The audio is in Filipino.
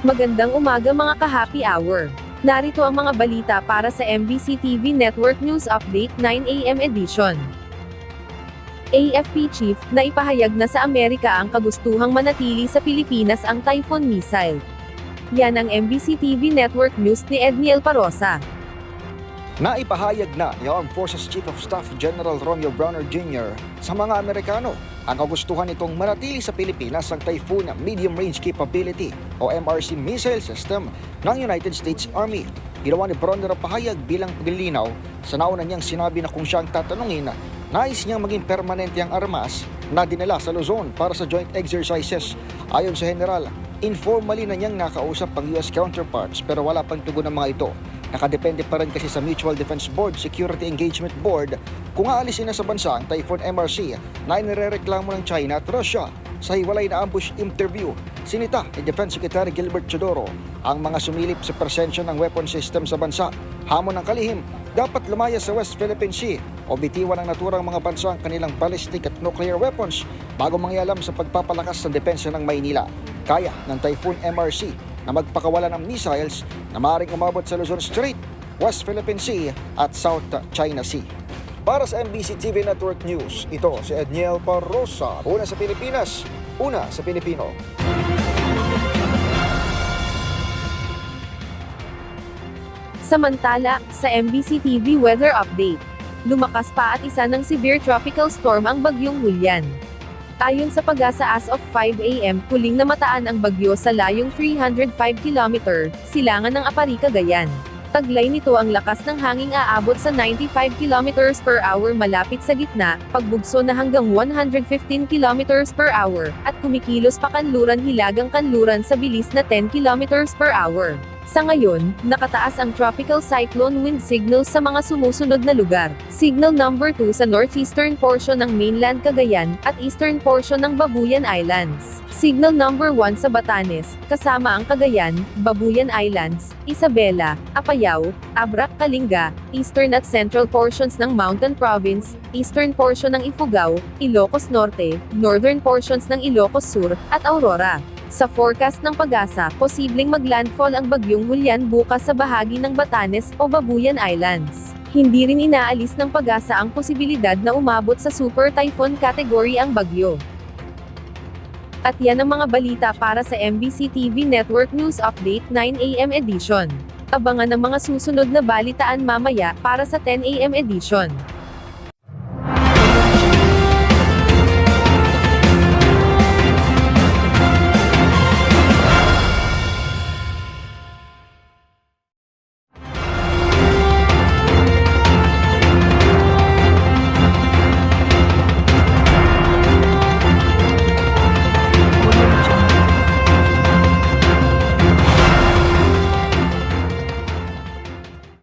Magandang umaga mga ka-happy hour. Narito ang mga balita para sa MBC TV Network News Update 9 AM edition. AFP Chief, na ipahayag na sa Amerika ang kagustuhang manatili sa Pilipinas ang Typhoon missile. Yan ang MBC TV Network News ni Edniel Parosa. Naipahayag na ni Armed Forces Chief of Staff General Romeo Browner Jr. sa mga Amerikano ang kagustuhan nitong manatili sa Pilipinas ang Typhoon Medium Range Capability o MRC missile system ng United States Army. Ginawa ni Browner ang pahayag bilang paglilinaw sa nauna niyang sinabi na kung siyang tatanungin, nais niyang maging permanente ang armas na dinala sa Luzon para sa joint exercises. Ayon sa General, informally na niyang nakausap ang US counterparts pero wala pang tugon ng mga ito. Nakadepende pa rin kasi sa Mutual Defense Board Security Engagement Board kung aalisin na sa bansa ang Typhoon MRC na inirereklamo ng China at Russia. Sa hiwalay na ambush interview, sinita ni Defense Secretary Gilbert Chodoro ang mga sumilip sa presensya ng weapon system sa bansa. Hamon ng kalihim, dapat lumaya sa West Philippine Sea o bitiwan ng naturang mga bansa ang kanilang ballistic at nuclear weapons bago mangyalam sa pagpapalakas ng depensa ng Maynila. Kaya ng Typhoon MRC na magpakawala ng missiles na maaaring umabot sa Luzon Strait, West Philippine Sea at South China Sea. Para sa MBC TV Network News, ito si Edniel Parosa. Una sa Pilipinas, una sa Pilipino. Samantala, sa MBC TV Weather Update, lumakas pa at isa ng severe tropical storm ang bagyong Julian. Ayon sa Pag-asa as of 5 AM, huling namataan ang bagyo sa layong 305 km, silangan ng Apari, Cagayan. Taglay nito ang lakas ng hanging aabot sa 95 km per hour malapit sa gitna, pagbugso na hanggang 115 km per hour, at kumikilos pa kanluran-hilagang kanluran sa bilis na 10 km per hour. Sa ngayon, nakataas ang tropical cyclone wind signal sa mga sumusunod na lugar. Signal number 2 sa northeastern portion ng mainland Cagayan, at eastern portion ng Babuyan Islands. Signal number 1 sa Batanes, kasama ang Cagayan, Babuyan Islands, Isabela, Apayao, Abrac, Kalinga, eastern at central portions ng Mountain Province, eastern portion ng Ifugao, Ilocos Norte, northern portions ng Ilocos Sur, at Aurora. Sa forecast ng Pag-asa, posibleng maglandfall ang bagyong Julian bukas sa bahagi ng Batanes o Babuyan Islands. Hindi rin inaalis ng Pag-asa ang posibilidad na umabot sa Super Typhoon category ang bagyo. At yan ang mga balita para sa MBC TV Network News Update 9 AM edition. Abangan ang mga susunod na balitaan mamaya para sa 10 AM edition.